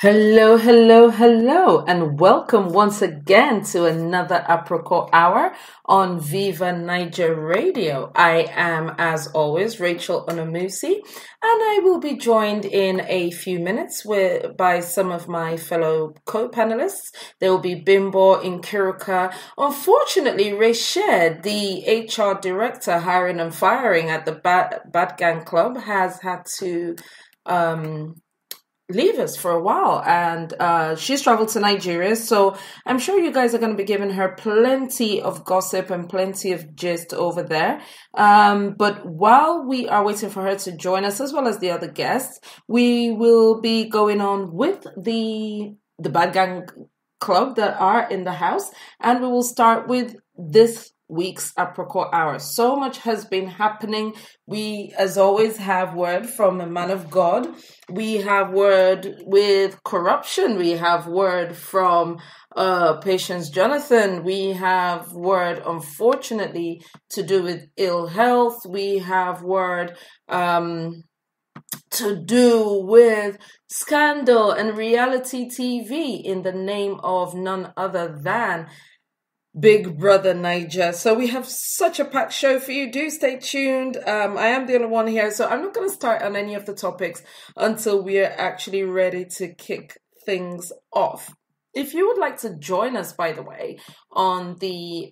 Hello, hello, hello, and welcome once again to another Apricot Hour on Viva Niger Radio. I am, as always, Rachel Onomusi, and I will be joined in a few minutes by some of my fellow co-panelists. There will be Bimbo Nkiruka. Unfortunately, Rachel, the HR director hiring and firing at the Bad Gang Club, has had to leave us for a while, and she's traveled to Nigeria, so I'm sure you guys are going to be giving her plenty of gossip and plenty of gist over there. But while we are waiting for her to join us, as well as the other guests, we will be going on with the Bad Gang Club that are in the house, and we will start with this week's Apricot Hour. So much has been happening. We, as always, have word from a man of God. We have word with corruption. We have word from Patience Jonathan. We have word, unfortunately, to do with ill health. We have word to do with scandal and reality TV in the name of none other than Big Brother Naija. So we have such a packed show for you. Do stay tuned. I am the only one here, so I'm not going to start on any of the topics until we are actually ready to kick things off. If you would like to join us, by the way, on the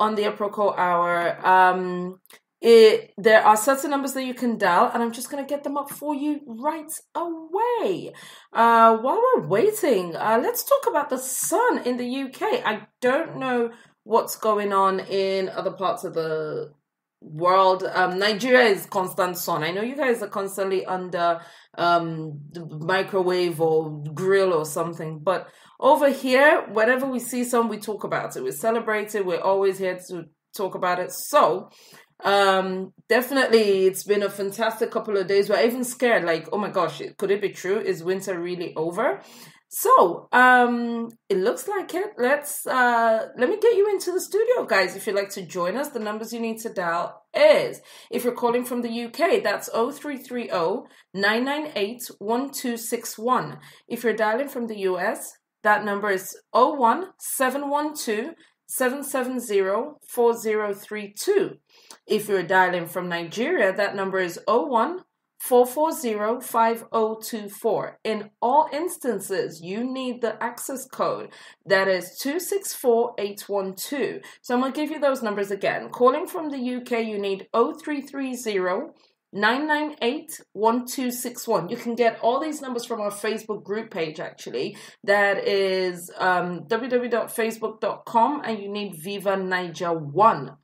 Apricot Hour, there are certain numbers that you can dial, and I'm just going to get them up for you right away. While we're waiting, let's talk about the sun in the UK. I don't know what's going on in other parts of the world. Nigeria is constant sun. I know you guys are constantly under the microwave or grill or something, but over here, whenever we see sun, we talk about it. We celebrate it. We're always here to talk about it. So definitely it's been a fantastic couple of days. We're even scared, like, oh my gosh, could it be true? Is winter really over? So it looks like it. Let me get you into the studio, guys. If you'd like to join us, the numbers you need to dial is, if you're calling from the UK, that's 0330-998-1261. If you're dialing from the US, that number is 01712-770-4032. If you're dialing from Nigeria, that number is 01-440-5024. In all instances, you need the access code. That is 264812. So I'm going to give you those numbers again. Calling from the UK, you need 0330-998-1261. You can get all these numbers from our Facebook group page, actually. That is www.facebook.com, and you need Viva Niger 1.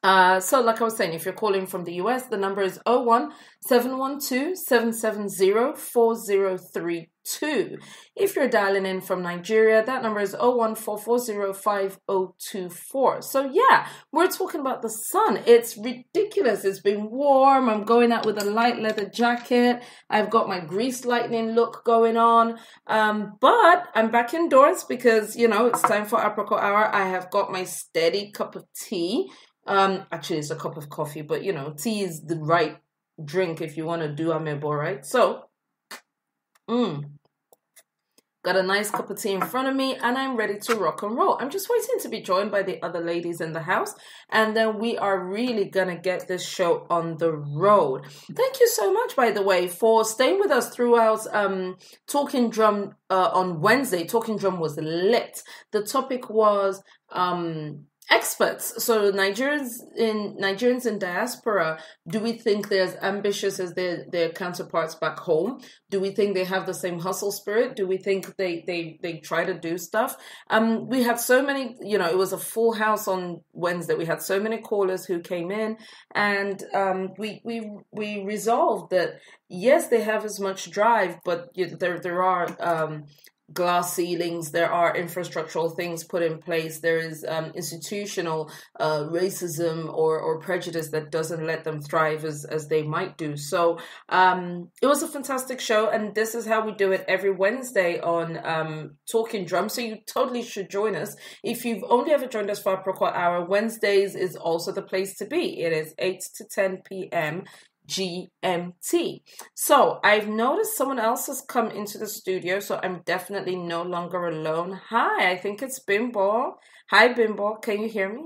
So like I was saying, if you're calling from the US, the number is 01-712-770-4032. If you're dialing in from Nigeria, that number is 01-440-5024. So yeah, we're talking about the sun. It's ridiculous. It's been warm. I'm going out with a light leather jacket. I've got my grease lightning look going on. But I'm back indoors because, you know, it's time for Apricot Hour. I have got my steady cup of tea. Actually, it's a cup of coffee, but you know, tea is the right drink if you want to do amebo, right? So, got a nice cup of tea in front of me, and I'm ready to rock and roll. I'm just waiting to be joined by the other ladies in the house, and then we are really gonna get this show on the road. Thank you so much, by the way, for staying with us throughout Talking Drum on Wednesday. Talking Drum was lit. The topic was experts. So Nigerians in diaspora, do we think they're as ambitious as their counterparts back home? Do we think they have the same hustle spirit? Do we think they try to do stuff? We had so many, you know, it was a full house on Wednesday. We had so many callers who came in, and we resolved that yes, they have as much drive, but there are glass ceilings, there are infrastructural things put in place, there is institutional racism or prejudice that doesn't let them thrive as they might do. So it was a fantastic show, and this is how we do it every Wednesday on Talking Drum, so you totally should join us. If you've only ever joined us for Apricot Hour, Wednesdays is also the place to be. It is 8 to 10 p.m. GMT. So I've noticed someone else has come into the studio, so I'm definitely no longer alone. Hi, I think it's Bimbo. Hi, Bimbo. Can you hear me?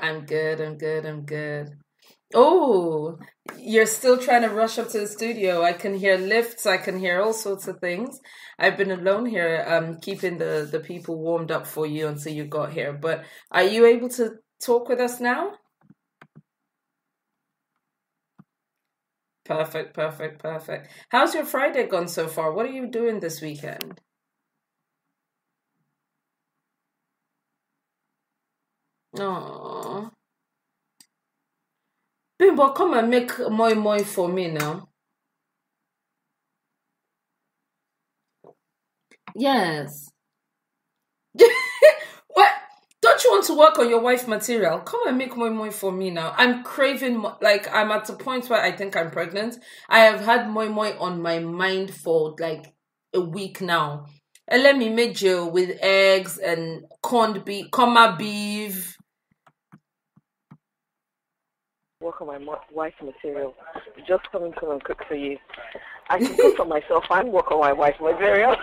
I'm good. I'm good. Oh, you're still trying to rush up to the studio. I can hear lifts. I can hear all sorts of things. I've been alone here, keeping the people warmed up for you until you got here. But are you able to talk with us now? Perfect. How's your Friday gone so far? What are you doing this weekend? Oh, Bimbo, come and make moi for me now. Yes. What? Don't you want to work on your wife material? Come and make moi for me now. I'm craving, like, I'm at the point where I think I'm pregnant. I have had moi on my mind for like a week now. And let me make you with eggs and corned beef, comma beef. Work on my wife's material. Just coming to and cook for you. I can cook for myself and work on my wife's material.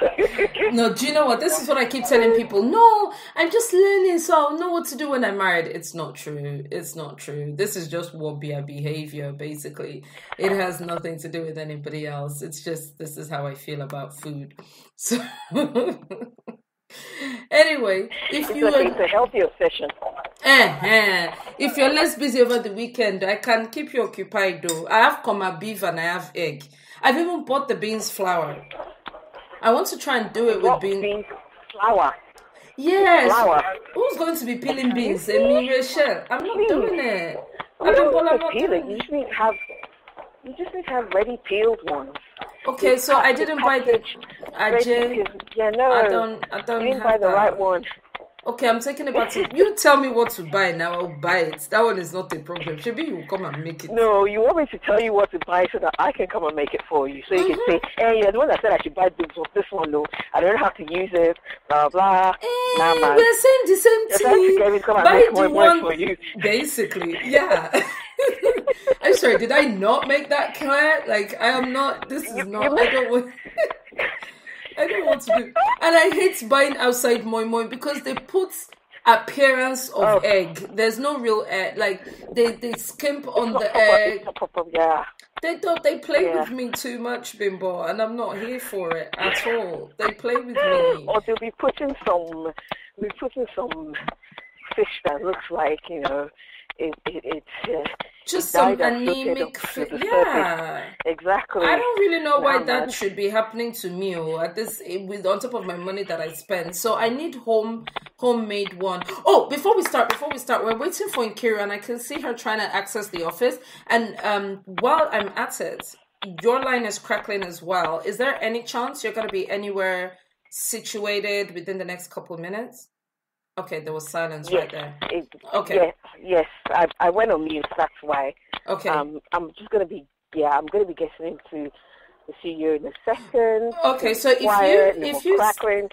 No, do you know what? This is what I keep telling people. No, I'm just learning, so I'll know what to do when I'm married. It's not true. It's not true. This is just Wobia behavior, basically. It has nothing to do with anybody else. It's just, this is how I feel about food. So, anyway, if it's you okay, it's a healthy obsession. If you're less busy over the weekend, I can keep you occupied though. I have comma beef and I have egg. I've even bought the beans flour. I want to try and do it with beans flour. Yes. Flour. Who's going to be peeling beans? Me, Rachel. I'm not doing it. You don't need to peel it. You just need to have ready peeled ones. Okay, so I didn't buy the. Yeah, no. I don't. You didn't buy the right one. Okay, I'm taking about it. You tell me what to buy now. I'll buy it. That one is not a problem. Maybe you will come and make it. No, you want me to tell you what to buy so that I can come and make it for you. So you can say, hey, you're the one that said I should buy this one, though. I don't have to use it, blah, blah. Nah, man. We're saying the same thing. Buy the one for you. Basically, yeah. I'm sorry, did I not make that clear? Like, I am not, this is not, I don't want... I don't want to do. And I hate buying outside moi because they put appearance of egg. There's no real egg. Like they skimp on the egg. Yeah. They play with me too much, Bimbo, and I'm not here for it at all. They play with me. Or they'll be putting some fish that looks like, it's just some anemic yeah, exactly. I don't really know why that should be happening to me at this, with on top of my money that I spend. So I need homemade one. Oh, before we start, we're waiting for Nkiru, and I can see her trying to access the office. And while I'm at it, your line is crackling as well. Is there any chance you're going to be anywhere situated within the next couple of minutes? Okay, there was silence right there. Okay. Yes. I went on mute. That's why. Okay. I'm just gonna be. Yeah, I'm gonna be getting into the CEO in a second. Okay, so if you crackling.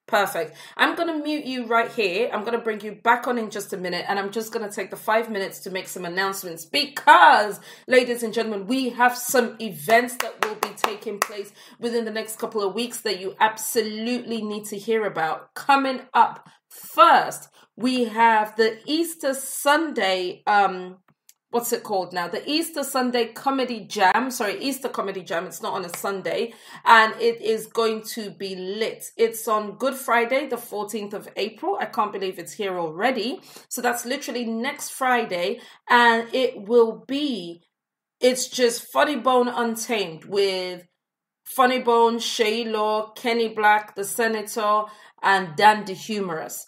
Perfect. I'm going to mute you right here. I'm going to bring you back on in just a minute, and I'm just going to take the 5 minutes to make some announcements because, ladies and gentlemen, we have some events that will be taking place within the next couple of weeks that you absolutely need to hear about. Coming up first, we have the Easter Sunday what's it called now? The Easter Sunday Comedy Jam. Sorry, Easter Comedy Jam. It's not on a Sunday. And it is going to be lit. It's on Good Friday, the 14th of April. I can't believe it's here already. So that's literally next Friday. And it's just Funny Bone Untamed with Funny Bone, Shay Law, Kenny Black, the Senator, and Dan the Humorous.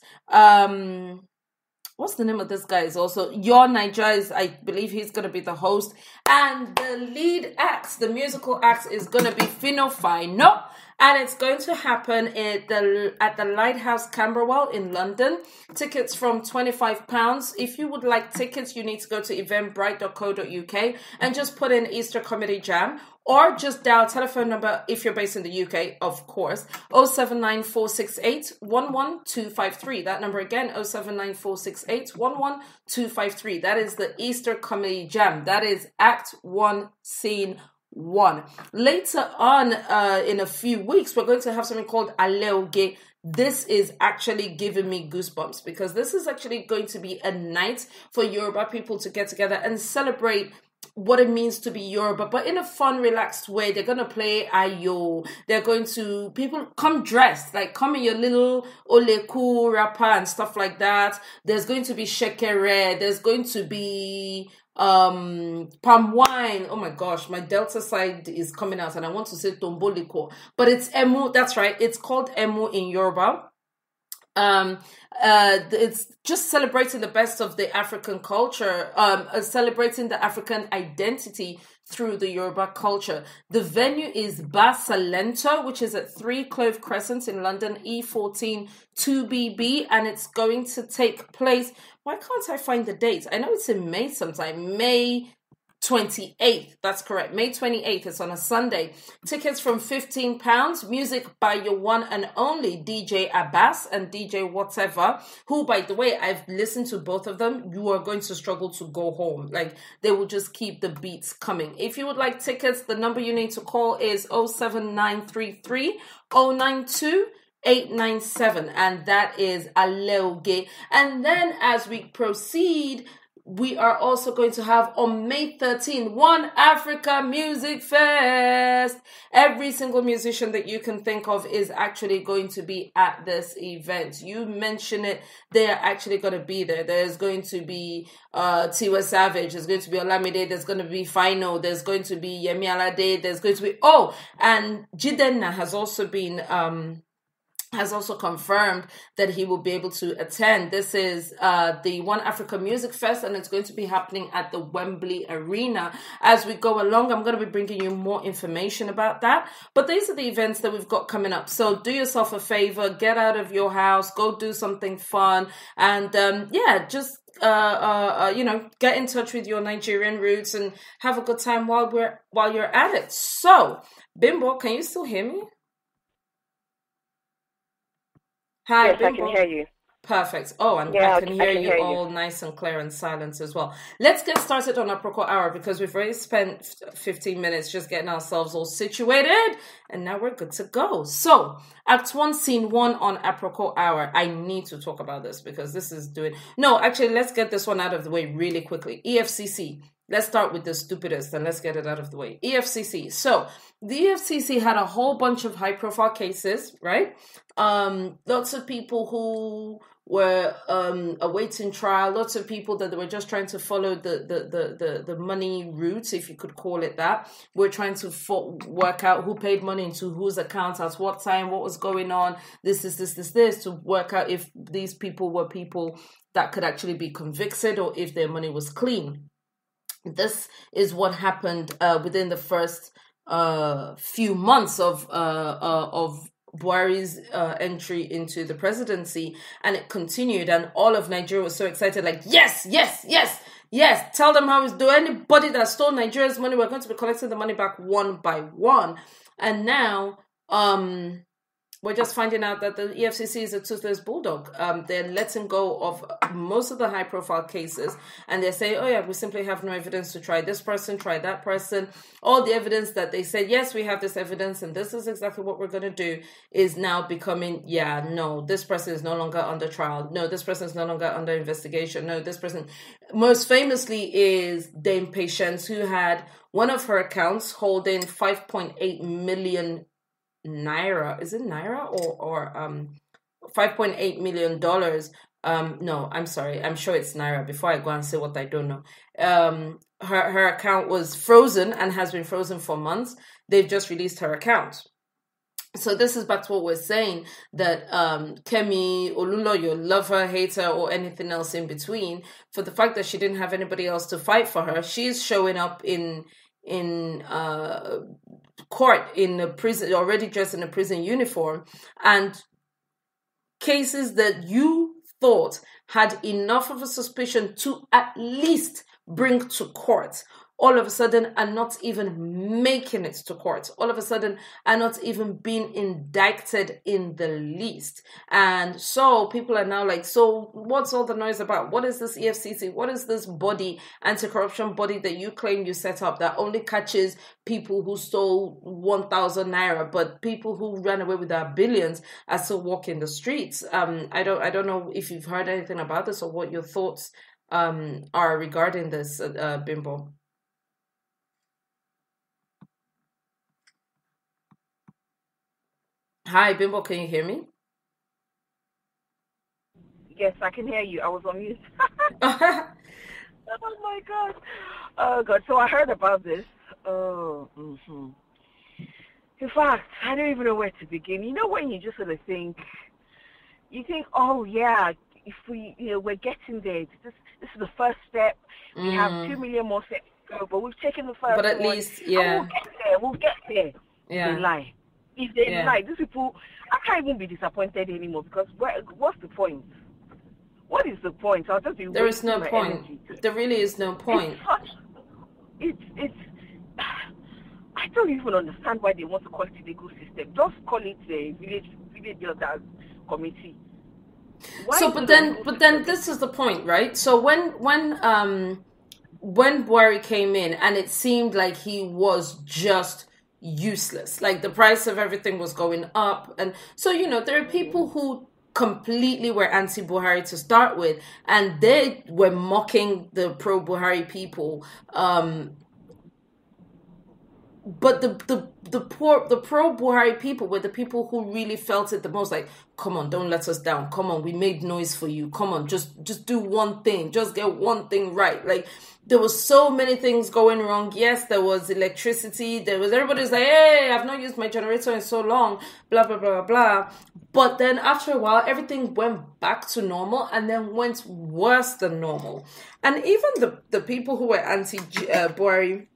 What's the name of this guy is also Your Naija is, I believe he's going to be the host. And the lead act, the musical act is going to be Fino Fino. and it's going to happen at the Lighthouse Camberwell in London. Tickets from £25. If you would like tickets, you need to go to eventbrite.co.uk and just put in Easter Comedy Jam, or just dial telephone number if you're based in the UK, of course, 079468 11253. That number again, 079468 11253. That is the Easter Comedy Jam. That is Act 1, Scene 1. Later on, in a few weeks, we're going to have something called Aleoge. This is actually giving me goosebumps, because this is actually going to be a night for Yoruba people to get together and celebrate what it means to be Yoruba, but in a fun, relaxed way. They're going to play Ayo. They're going to, people come dressed, like come in your little Oleku wrapper and stuff like that. There's going to be shekere. There's going to be palm wine. Oh my gosh, my Delta side is coming out and I want to say tomboliko, but it's emu. That's right. It's called emu in Yoruba. It's just celebrating the best of the African culture, celebrating the African identity through the Yoruba culture. The venue is Basalento, which is at 3 Clove Crescent in London, E14 2BB, and it's going to take place. Why can't I find the dates? I know it's in May sometime. May 28th. That's correct. May 28th. It's on a Sunday. Tickets from £15. Music by your one and only DJ Abbas and DJ Whatever, who, by the way, I've listened to both of them. You are going to struggle to go home. Like, they will just keep the beats coming. If you would like tickets, the number you need to call is 07933 092 897, and that is Aleoge. And then as we proceed, we are also going to have on May 13, One Africa Music Fest. Every single musician that you can think of is actually going to be at this event. You mention it, they are actually going to be there. There's going to be Tiwa Savage, there's going to be Olamide, there's going to be Fino, there's going to be Yemi Alade, there's going to be, and Jidenna has also confirmed that he will be able to attend. This is the One Africa Music Fest, and it's going to be happening at the Wembley Arena. As we go along, I'm going to be bringing you more information about that. But these are the events that we've got coming up. So do yourself a favor, get out of your house, go do something fun, and just get in touch with your Nigerian roots and have a good time while you're at it. So, Bimbo, can you still hear me? Hi, yes, Bimbo. I can hear you. Perfect. Oh, and I can hear you all nice and clear and silent as well. Let's get started on Aproko Hour, because we've already spent 15 minutes just getting ourselves all situated, and now we're good to go. So, Act 1, Scene 1 on Aproko Hour. I need to talk about this because this is doing... No, actually, let's get this one out of the way really quickly. EFCC. Let's start with the stupidest and let's get it out of the way. EFCC. So, the EFCC had a whole bunch of high-profile cases, right? Lots of people who were awaiting trial, lots of people that were just trying to follow the money route, if you could call it that. We're trying to work out who paid money into whose account at what time, what was going on, this, to work out if these people were people that could actually be convicted or if their money was clean. This is what happened within the first few months of Buhari's entry into the presidency, and it continued, and all of Nigeria was so excited, like, yes, tell them how it's doing. Anybody that stole Nigeria's money, we're going to be collecting the money back one by one. And now we're just finding out that the EFCC is a toothless bulldog. They're letting go of most of the high-profile cases, and they're saying, oh yeah, we simply have no evidence to try this person, try that person. All the evidence that they said, yes, we have this evidence, and this is exactly what we're going to do, is now becoming, no, this person is no longer under trial. No, this person is no longer under investigation. No, this person, most famously, is Dame Patience, who had one of her accounts holding 5.8 million Naira. Is it Naira or $5.8 million? No, I'm sorry. I'm sure it's Naira. Before I go and say what I don't know. Her account was frozen and has been frozen for months. They've just released her account. So this is back to what we're saying, that Kemi Oluloyo, lover, hater, or anything else in between, for the fact that she didn't have anybody else to fight for her, she's showing up in court in a prison, already dressed in a prison uniform, and cases that you thought had enough of a suspicion to at least bring to court, all of a sudden are not even making it to court, all of a sudden are not even being indicted in the least. And so people are now like, so what's all the noise about? What is this EFCC? What is this body, anti-corruption body that you claim you set up that only catches people who stole 1,000 naira, but people who ran away with their billions are still walking the streets? I don't know if you've heard anything about this or what your thoughts are regarding this, Bimbo. Hi, Bimbo, can you hear me? Yes, I can hear you. I was on mute. Oh my God. Oh God. So I heard about this. Oh. Mm-hmm. In fact, I don't even know where to begin. You know when you just sort of think, oh yeah, if we're getting there. This is the first step. We have 2 million more steps to go, but we've taken the first. But at least, yeah. We'll get there. Yeah. They lie. If they lie, these people, I can't even be disappointed anymore, because what's the point? What is the point? I'll just be. There is no point. There really is no point. It's I don't even understand why they want to call it a legal system. Just call it a village builders committee. But then this is the point, right? So when Buhari came in, and it seemed like he was just useless, like the price of everything was going up, and so there are people who completely were anti-Buhari to start with, and they were mocking the pro-Buhari people, but the pro-Buhari people were the people who really felt it the most. Like, come on, don't let us down. Come on, we made noise for you. Come on, just do one thing. Just get one thing right. Like, there was so many things going wrong. Yes, there was electricity. Everybody's like, hey, I've not used my generator in so long. Blah, blah, blah, blah. But then after a while, everything went back to normal, and then went worse than normal. And even the people who were anti-Buhari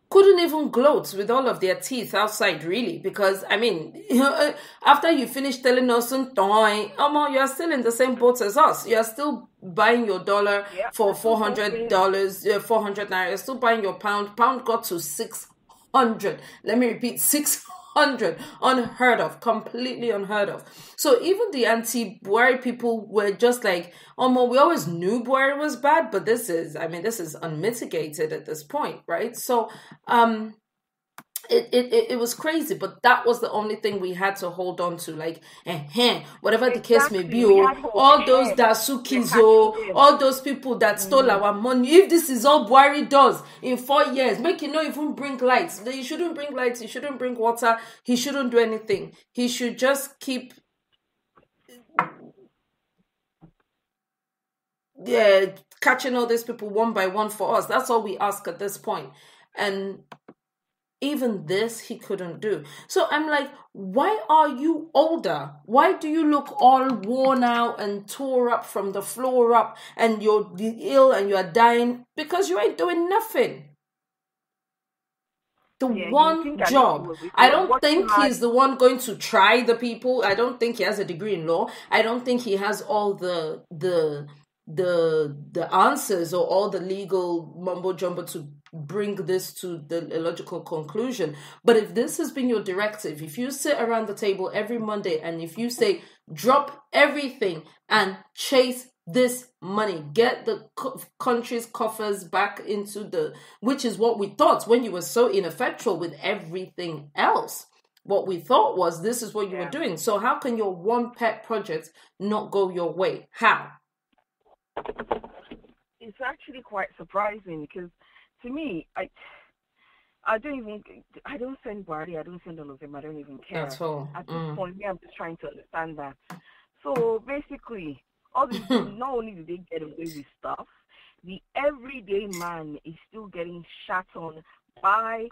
couldn't even gloat with all of their teeth outside, really, because, I mean, after you finish telling us, you are still in the same boat as us. You are still buying your dollar for $400, 400 naira. You're still buying your pound. Pound got to 600. Let me repeat, 600. Unheard of, completely unheard of. So even the anti-Buhari people were just like, we always knew Buhari was bad, but this is unmitigated at this point, right? So it was crazy, but that was the only thing we had to hold on to. Like, whatever the case may be, all those Dasukis, all those people that stole our money. If this is all Buhari does in 4 years, make it not even bring lights. He shouldn't bring lights. He shouldn't bring water. He shouldn't do anything. He should just keep catching all these people one by one for us. That's all we ask at this point. And even this he couldn't do. So I'm like, why are you older? Why do you look all worn out and tore up from the floor up, and you're ill and you're dying? Because you ain't doing nothing. One job. I don't think he's the one going to try the people. I don't think he has a degree in law. I don't think he has all the answers or all the legal mumbo jumbo to bring this to the logical conclusion. But if this has been your directive, if you sit around the table every Monday and if you say, drop everything and chase this money, get the country's coffers back into which is what we thought when you were so ineffectual with everything else. What we thought was, this is what you were doing. So how can your one pet project not go your way? How? It's actually quite surprising, because to me, I don't send Buhari, I don't send all of them, I don't even care. At all. At this point, I'm just trying to understand that. So basically, all these people, not only do they get away with stuff, the everyday man is still getting shat on by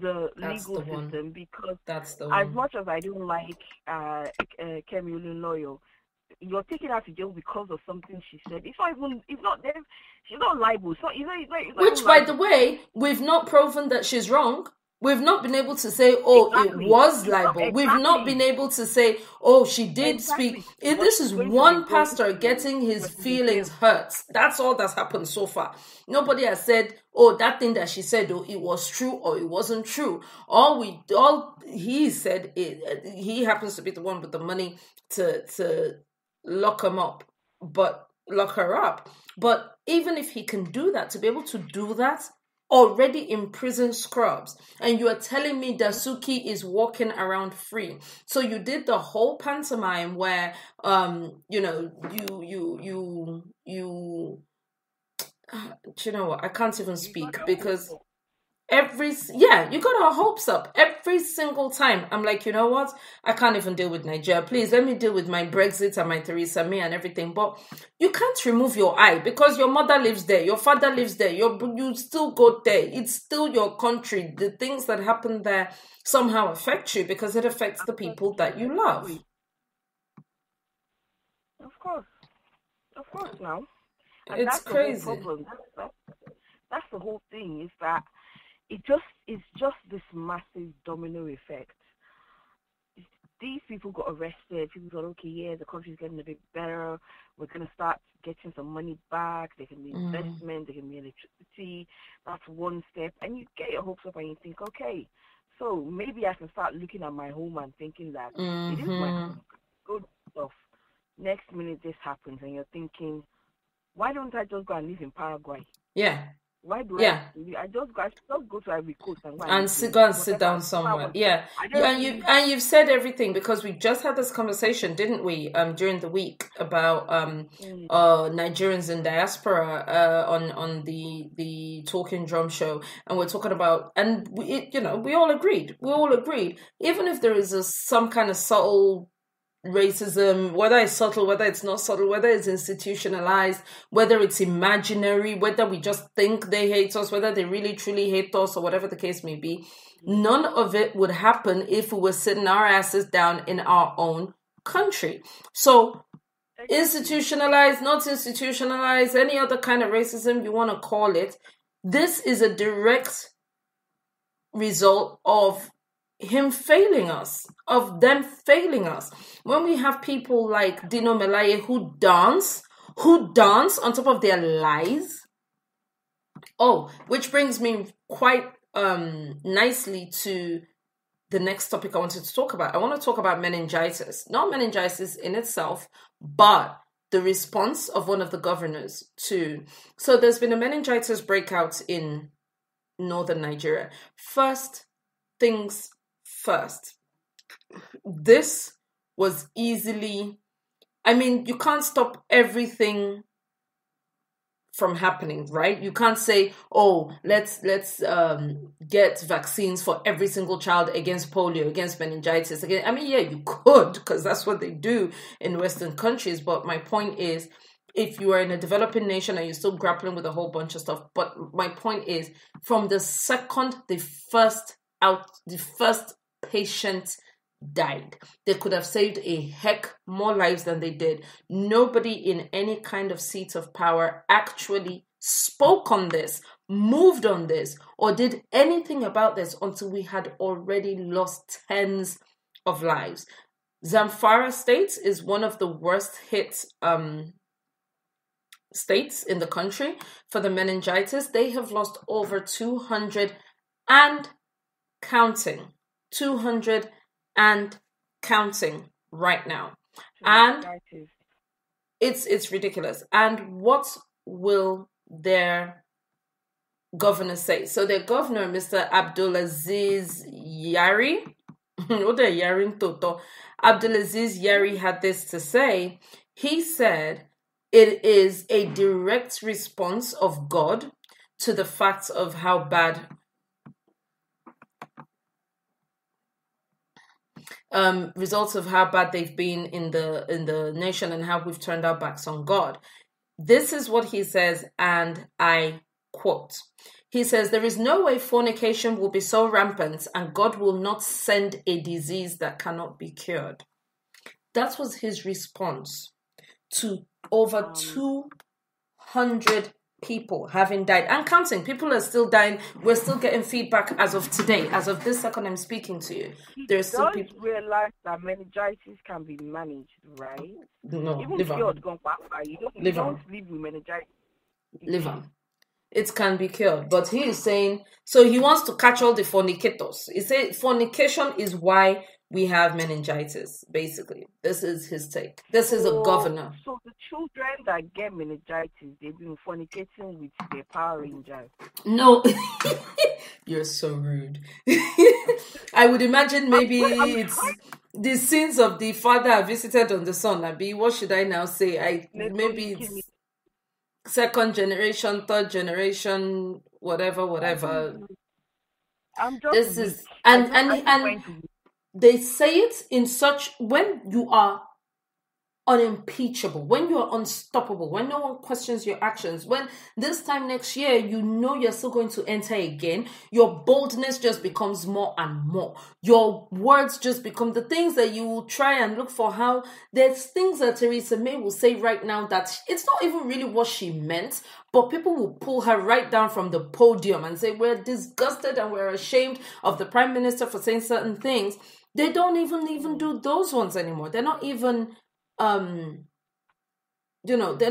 the legal system, because as much as I don't like Kemi Olunloyo, you're taking her to jail because of something she said. She's not liable. Which, by the way, we've not proven that she's wrong. We've not been able to say, oh, Exactly. it was It's not libel. We've not been able to say, oh, she did speak. If this is one pastor getting his feelings hurt. That's all that's happened so far. Nobody has said, oh, that thing that she said, oh, it was true or it wasn't true. All he said, he happens to be the one with the money to lock him up, but lock her up. But even if he can do that, to be able to do that, already imprisoned scrubs, and you are telling me Dasuki is walking around free. So you did the whole pantomime where you know what, I can't even speak because you got our hopes up every single time. I'm like, you know what? I can't even deal with Nigeria. Please let me deal with my Brexit and my Theresa May and everything. But you can't remove your eye because your mother lives there, your father lives there, you still go there. It's still your country. The things that happen there somehow affect you because it affects the people that you love. Of course now. And it's that's crazy. The whole problem. That's the whole thing, is that it's just this massive domino effect. These people got arrested. People thought, okay, yeah, the country's getting a bit better. We're going to start getting some money back. There can be investment. There can be electricity. That's one step. And you get your hopes up and you think, okay, so maybe I can start looking at my home and thinking that it is my good stuff. Next minute this happens and you're thinking, why don't I just go and live in Paraguay? Yeah. Why do I just go to Ivory Coast and sit down somewhere? Yeah. And you've said everything, because we just had this conversation, didn't we, during the week about Nigerians in diaspora on the Talking Drum show, and we're talking about, and we all agreed, even if there is some kind of subtle racism, whether it's subtle, whether it's not subtle, whether it's institutionalized, whether it's imaginary, whether we just think they hate us, whether they really truly hate us, or whatever the case may be, none of it would happen if we were sitting our asses down in our own country. So institutionalized, not institutionalized, any other kind of racism you want to call it, this is a direct result of him failing us, of them failing us. When we have people like Dino Melaye who dance on top of their lies. Oh, which brings me quite nicely to the next topic I wanted to talk about. I want to talk about meningitis. Not meningitis in itself, but the response of one of the governors to... So there's been a meningitis breakout in northern Nigeria. First things first, this was easily... I mean, you can't stop everything from happening, right? You can't say, oh, let's get vaccines for every single child against polio, against meningitis. Again, I mean, yeah, you could, because that's what they do in Western countries. But my point is, if you are in a developing nation and you're still grappling with a whole bunch of stuff, but my point is, from the second the first patient died, they could have saved a heck more lives than they did. Nobody in any kind of seat of power actually spoke on this, moved on this, or did anything about this until we had already lost tens of lives. Zamfara State is one of the worst hit states in the country for the meningitis. They have lost over 200 and counting. 200 and counting right now. And it's ridiculous. And what will their governor say? So their governor, Mr. Abdulaziz Yari, Abdulaziz Yari had this to say. He said it is a direct response of God to the facts of how bad results of how bad they've been in the nation and how we've turned our backs on God. This is what he says, and I quote. He says, there is no way fornication will be so rampant and God will not send a disease that cannot be cured. That was his response to over 200 people having died and counting. People are still dying. We're still getting feedback as of today. As of this second I'm speaking to you. There's still people realize that meningitis can be managed, right? No, even live on. You don't live with meningitis. Live on. It can be cured. But he is saying, so he wants to catch all the fornicators. He said fornication is why we have meningitis, basically. This is his take. This is a governor. So the children that get meningitis, they've been fornicating with their Power Rangers. No. You're so rude. I would imagine maybe it's the sins of the father visited on the son. Abi, what should I now say? Maybe it's second generation, third generation, whatever. I'm just this is and they say it in such, when you are unimpeachable, when you are unstoppable, when no one questions your actions, when this time next year you know you're still going to enter again, your boldness just becomes more and more. Your words just become the things that you will try and look for. How there's things that Theresa May will say right now that it's not even really what she meant, but people will pull her right down from the podium and say we're disgusted and we're ashamed of the Prime Minister for saying certain things. They don't even do those ones anymore. They're not even they're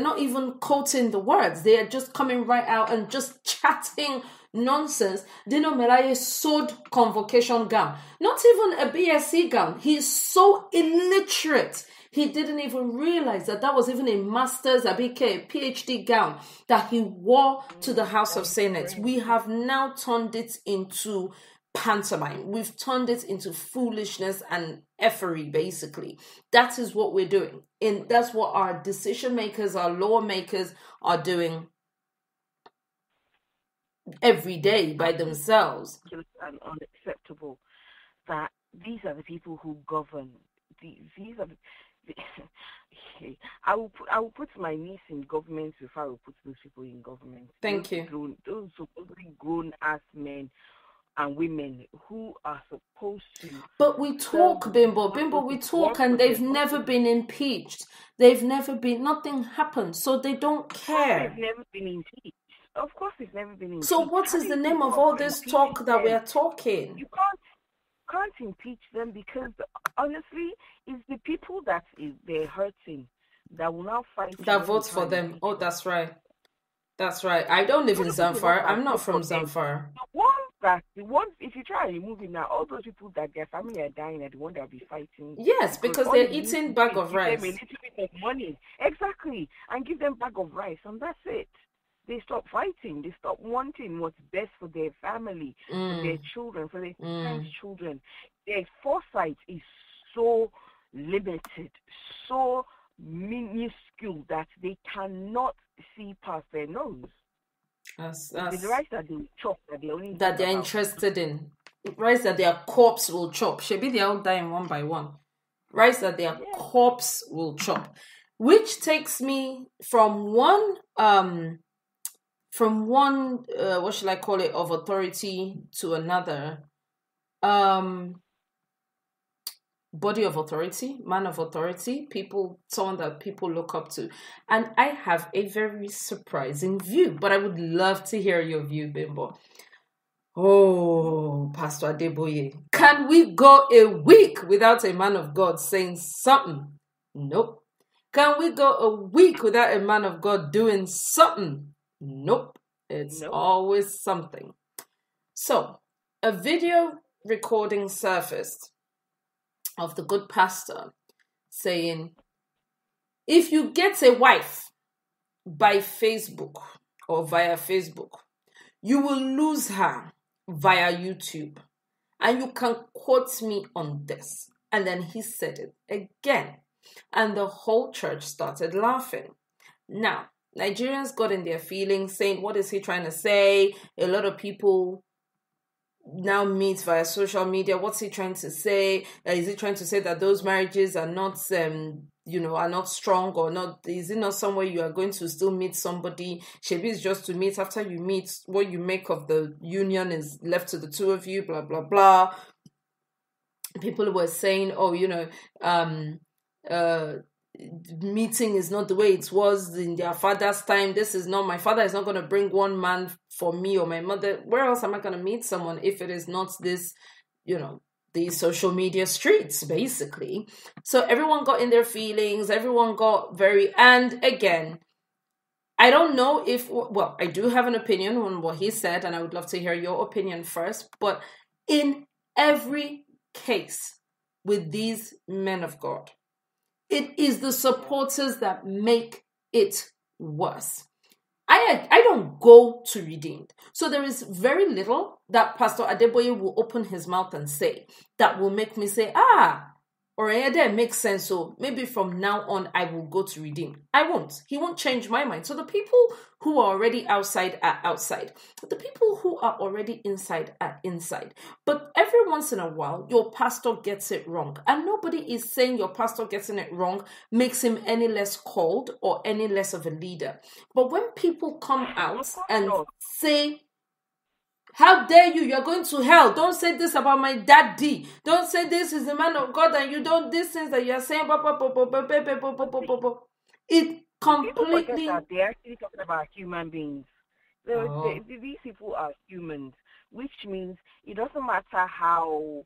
not even quoting the words. They are just coming right out and just chatting nonsense. Dino Melaye sewed convocation gown. Not even a BSc gown. He's so illiterate. He didn't even realize that was even a master's, a PhD gown that he wore to the House of Senate. We have now turned it into pantomime. We've turned it into foolishness and effery, basically. That is what we're doing. And that's what our decision makers, our lawmakers are doing every day by themselves. And unacceptable that these are the people who govern. These are I will put my niece in government before I will put those people in government. Thank you. Those supposedly grown-ass men and women who are supposed to. But we talk, Bimbo, we talk, and they've never been impeached. They've never been, nothing happened, so they don't care. They've never been impeached. Of course, they've never been impeached. So what is the name of all this talk that we are talking? You can't impeach them because, honestly, it's the people that they're hurting that will now fight. That votes for them. Oh, that's right. That's right. I don't live in Zamfara. I'm not from Zamfara. The ones, if you try and remove it now, all those people that their family are dying are the ones that will be fighting. Yes, because they're eating bag of rice. Give them a little bit of money. Exactly. And give them bag of rice. And that's it. They stop fighting. They stop wanting what's best for their family, for their children, for their parents' children. Their foresight is so limited, so minuscule that they cannot see past their nose. The rice that they chop, that they're interested in. Rice that their corpse will chop. Should be they all dying one by one. Rice that their corpse will chop. Which takes me from one what should I call it, of authority to another. Body of authority, man of authority, someone that people look up to. And I have a very surprising view, but I would love to hear your view, Bimbo. Oh, Pastor Adeboye, can we go a week without a man of God saying something? Nope. Can we go a week without a man of God doing something? Nope. It's always something. So, a video recording surfaced of the good pastor saying, if you get a wife by Facebook or via Facebook, you will lose her via YouTube. And you can quote me on this. And then he said it again. And the whole church started laughing. Now, Nigerians got in their feelings saying, what is he trying to say? A lot of people now meet via social media. What's he trying to say? Is he trying to say that those marriages are not, are not strong or not? Is it not somewhere you are going to still meet somebody? Maybe it's just to meet. After you meet, what you make of the union is left to the two of you, blah, blah, blah. People were saying, meeting is not the way it was in their father's time. My father is not going to bring one man for me or my mother. Where else am I going to meet someone if it is not this, the social media streets, basically? So everyone got in their feelings. Everyone got and again, I don't know I do have an opinion on what he said, and I would love to hear your opinion first. But in every case with these men of God, it is the supporters that make it worse. I don't go to Redeemed. So there is very little that Pastor Adeboye will open his mouth and say that will make me say, or that makes sense. So maybe from now on, I will go to Redeem. I won't. He won't change my mind. So the people who are already outside are outside. The people who are already inside are inside. But every once in a while, your pastor gets it wrong. And nobody is saying your pastor getting it wrong makes him any less called or any less of a leader. But when people come out and say, how dare you? You're going to hell. Don't say this about my daddy. Don't say this is the man of God and you don't, these things that you're saying. It completely... They're actually talking about human beings. These people are humans, which means it doesn't matter how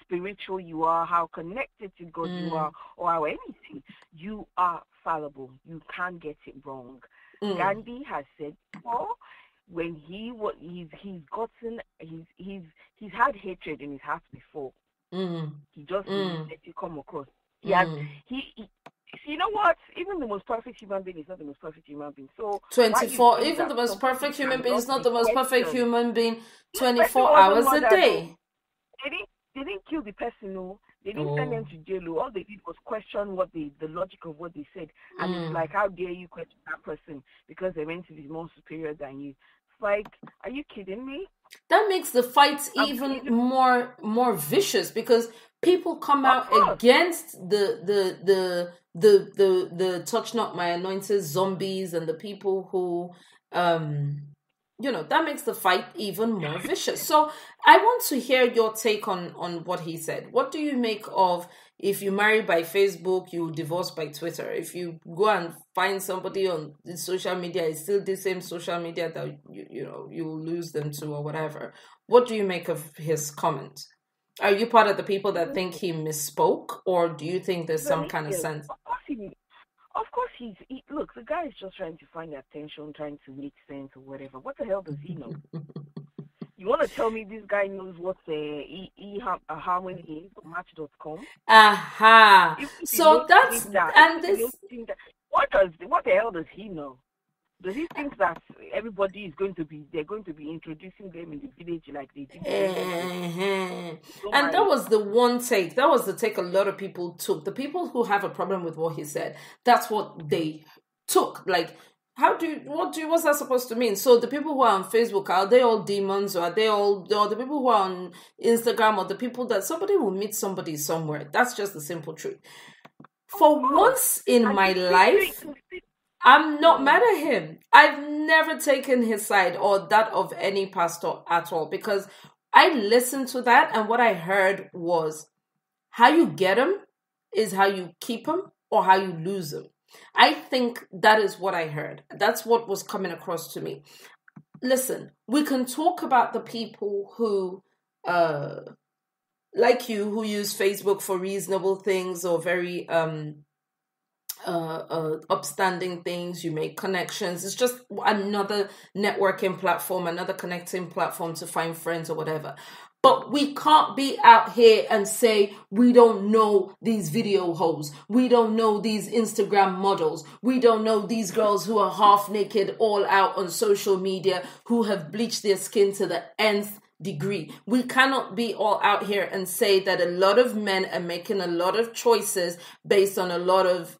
spiritual you are, how connected to God you are, or how anything. You are fallible. You can't get it wrong. Gandhi has said before, when he's had hatred in his heart before. He just let it come across. You know what? Even the most perfect human being is not the most perfect human being. So 24, even the most perfect human being is not the most perfect human being 24 hours a day. They didn't kill the person, no. They didn't send them to jail. All they did was question the logic of what they said. And it's like, how dare you question that person because they meant to be more superior than you? It's like, are you kidding me? That makes the fight even more vicious because people come out against the touch not my anointed zombies and the people who that makes the fight even more vicious. So I want to hear your take on what he said. What do you make of if you marry by Facebook, you divorce by Twitter? If you go and find somebody on social media, it's still the same social media that you will lose them to or whatever. What do you make of his comment? Are you part of the people that think he misspoke, or do you think there's some kind of sense? Of course, look, the guy is just trying to find attention, trying to make sense or whatever. What the hell does he know? You want to tell me this guy knows what harmony is on Match.com? Aha. So that's, what the hell does he know? Does he think that everybody is they're going to be introducing them in the village like they did? And that was the one take. That was the take a lot of people took. The people who have a problem with what he said, that's what they took. Like, what's that supposed to mean? So the people who are on Facebook, are they all demons, or are the people who are on Instagram, or the people that somebody will meet somebody somewhere? That's just the simple truth. For once in my life, I'm not mad at him. I've never taken his side or that of any pastor at all, because I listened to that and what I heard was how you get him is how you keep him or how you lose him. I think that is what I heard. That's what was coming across to me. Listen, we can talk about the people who, like you, who use Facebook for reasonable things or very upstanding things. You make connections. It's just another networking platform, another connecting platform to find friends or whatever. But we can't be out here and say we don't know these video hoes. We don't know these Instagram models. We don't know these girls who are half naked all out on social media who have bleached their skin to the nth degree. We cannot be all out here and say that a lot of men are making a lot of choices based on a lot of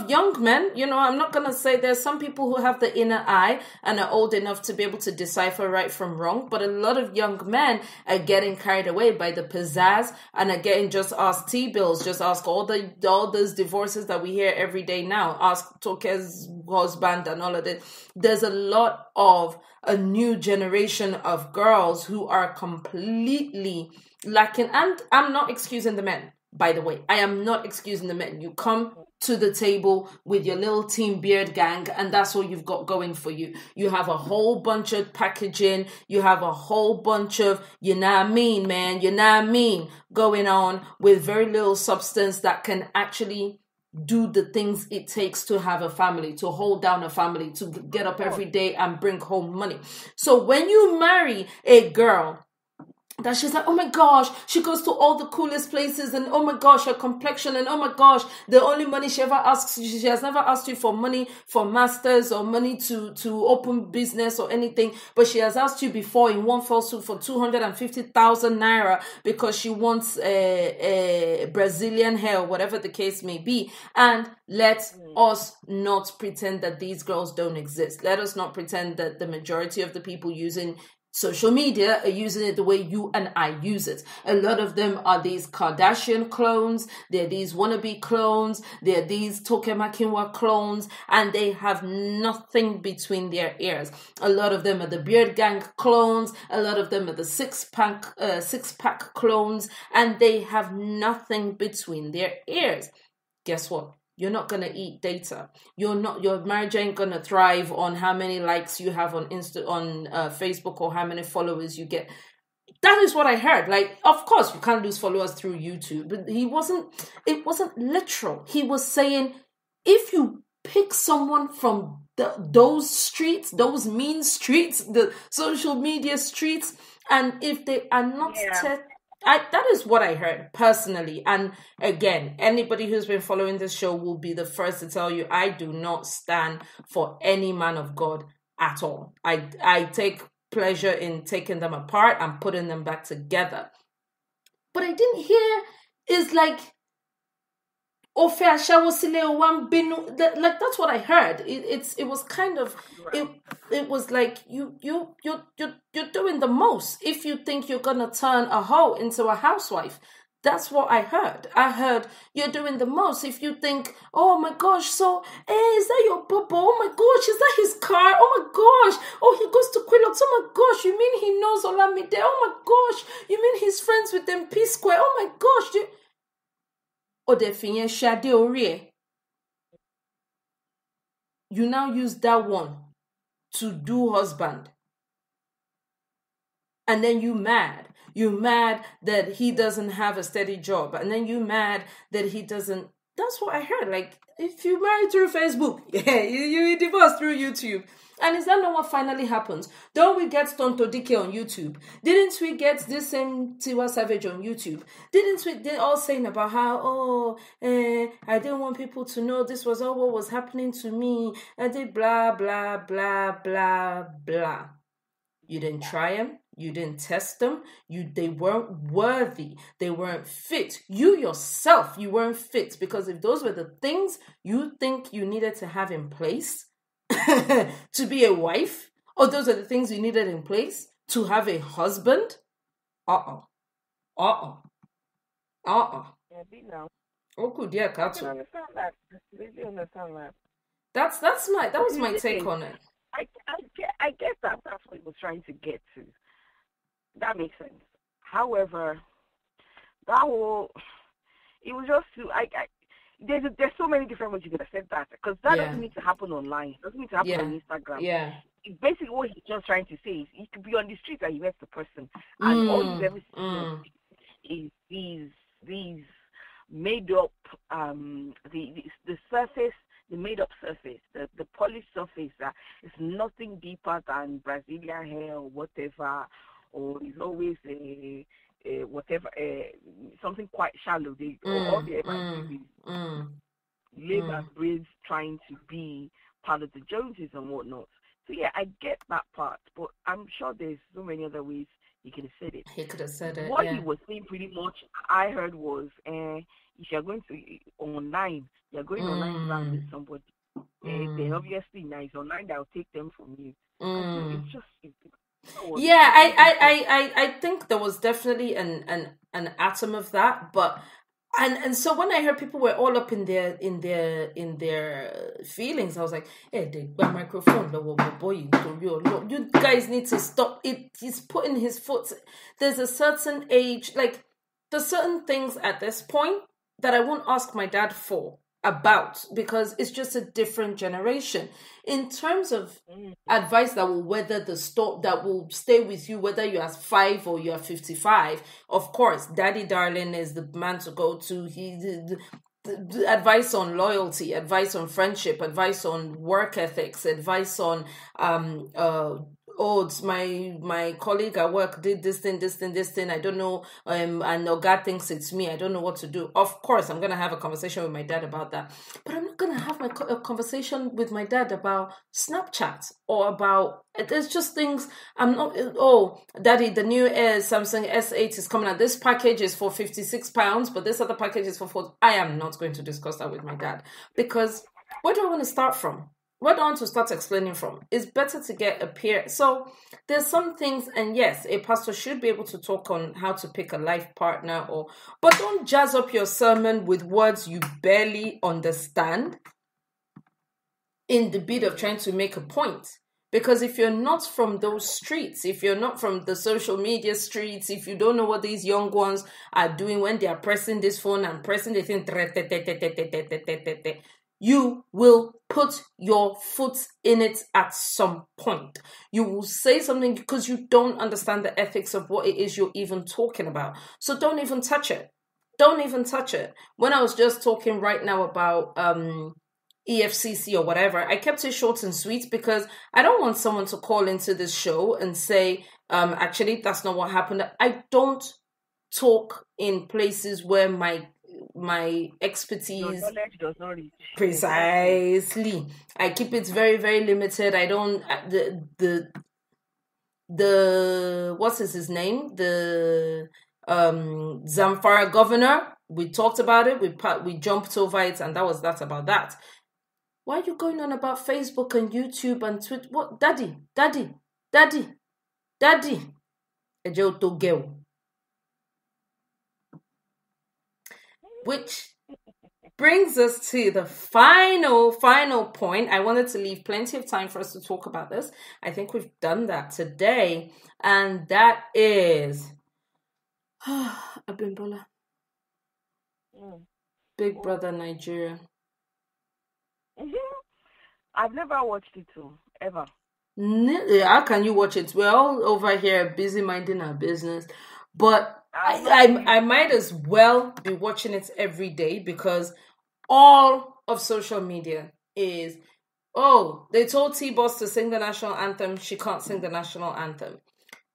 young men. I'm not going to say there's some people who have the inner eye and are old enough to be able to decipher right from wrong, but a lot of young men are getting carried away by the pizzazz and are getting just ask T-bills, just ask all those divorces that we hear every day now, ask Toke's husband and all of this. There's a lot of a new generation of girls who are completely lacking, and I'm not excusing the men. by the way. I am not excusing the men. You come to the table with your little team beard gang, and that's all you've got going for you. You have a whole bunch of packaging. You have a whole bunch of, you know what I mean, man, you know what I mean, going on with very little substance that can actually do the things it takes to have a family, to hold down a family, to get up every day and bring home money. So when you marry a girl that she's like, oh my gosh, she goes to all the coolest places, and oh my gosh, her complexion, and oh my gosh, the only money she ever asks, she has never asked you for money for masters or money to open business or anything, but she has asked you before in one fell swoop for 250,000 naira because she wants a Brazilian hair, whatever the case may be. And let us not pretend that these girls don't exist. Let us not pretend that the majority of the people using social media are using it the way you and I use it. A lot of them are these Kardashian clones, they're these wannabe clones, they're these Toke Makinwa clones, and they have nothing between their ears. A lot of them are the beard gang clones, a lot of them are the six-pack clones, and they have nothing between their ears. Guess what? You're not going to eat data. Your marriage ain't going to thrive on how many likes you have on Facebook or how many followers you get. That is what I heard. Like, of course, you can't lose followers through YouTube. But it wasn't literal. He was saying, if you pick someone from those streets, those mean streets, the social media streets, and if they are not that is what I heard personally. And again, anybody who's been following this show will be the first to tell you I do not stand for any man of God at all. I take pleasure in taking them apart and putting them back together. But I didn't hear is like like that's what I heard. It was kind of it was like you're doing the most if you think you're gonna turn a hoe into a housewife. That's what I heard. I heard you're doing the most if you think, oh my gosh, so is that your Bobo? Oh my gosh, is that his car? Oh my gosh, oh he goes to Quillox. Oh my gosh, you mean he knows Olamide? Oh my gosh, you mean he's friends with them P Square? Oh my gosh, you now use that one to do husband. And then you mad. You're mad that he doesn't have a steady job. And then you mad that he doesn't. That's what I heard. Like, if you marry through Facebook, you divorce through YouTube. And is that not what finally happens? Don't we get Tonto Dike on YouTube? Didn't we get this same Tiwa Savage on YouTube? Didn't we? They're all saying about how, I didn't want people to know this was all what was happening to me. I did blah, blah, blah, blah, blah. You didn't try them. You didn't test them. They weren't worthy. They weren't fit. You yourself, you weren't fit. Because if those were the things you think you needed to have in place to be a wife, or those are the things you needed in place to have a husband, Yeah, Oh, dear, I can understand that. I really understand that. That was my take on it. I guess that's what he was trying to get to. That makes sense. However, it was just too. There's so many different ways you could have said that, because that doesn't need to happen online. It doesn't need to happen on Instagram. Yeah. Basically, what he's just trying to say is, you could be on the street and you met the person, and all you've ever seen is these made up the surface. The made-up surface, the polished surface, is nothing deeper than Brazilian hair or whatever, or is always something quite shallow. All the labor braids trying to be part of the Joneses and whatnot. So yeah, I get that part, but I'm sure there's so many other ways he could have said it. He could have said it. What he was saying pretty much, I heard was, if you're going to online, you're going online around with somebody. Then obviously now it's online that will take them from you. It's just yeah, I think there was definitely an atom of that, but and so when I heard people were all up in their feelings, I was like, hey, the microphone, boy, you guys need to stop it. He's putting his foot. There's a certain age, like, there's certain things at this point that I won't ask my dad for about, because it's just a different generation. In terms of advice that will weather the storm, that will stay with you whether you are 5 or you are 55, of course, Daddy Darling is the man to go to. The advice on loyalty, advice on friendship, advice on work ethics, advice on it's my colleague at work did this thing, I don't know, and God thinks it's me, I don't know what to do. Of course, I'm going to have a conversation with my dad about that, but I'm not going to have a conversation with my dad about Snapchat or about, there's just things, I'm not, Daddy, the new Samsung S8 is coming out, this package is for £56, but this other package is for 40. I am not going to discuss that with my dad, because where do I want to start from? Where do I want to start explaining from? It's better to get a peer. So there's some things, and yes, a pastor should be able to talk on how to pick a life partner, but don't jazz up your sermon with words you barely understand in the bid of trying to make a point. Because if you're not from those streets, if you're not from the social media streets, if you don't know what these young ones are doing when they are pressing this phone and pressing the thing, you will put your foot in it at some point. You will say something because you don't understand the ethics of what it is you're even talking about. So don't even touch it. Don't even touch it. When I was just talking right now about EFCC or whatever, I kept it short and sweet because I don't want someone to call into this show and say, actually, that's not what happened. I don't talk in places where my expertise, your knowledge does not reach. Precisely. I keep it very, very limited. I don't the what's his name? The Zamfara governor. We talked about it. We jumped over it, and that was that about that. Why are you going on about Facebook and YouTube and Twitter? What, daddy? Ejoto girl. Which brings us to the final point. I wanted to leave plenty of time for us to talk about this. I think we've done that today. And that is Abimbola. Big Brother Nigeria. I've never watched it too, ever. How can you watch it? We're all over here busy minding our business. But I might as well be watching it every day, because all of social media is, they told TBoss to sing the national anthem. She can't sing the national anthem.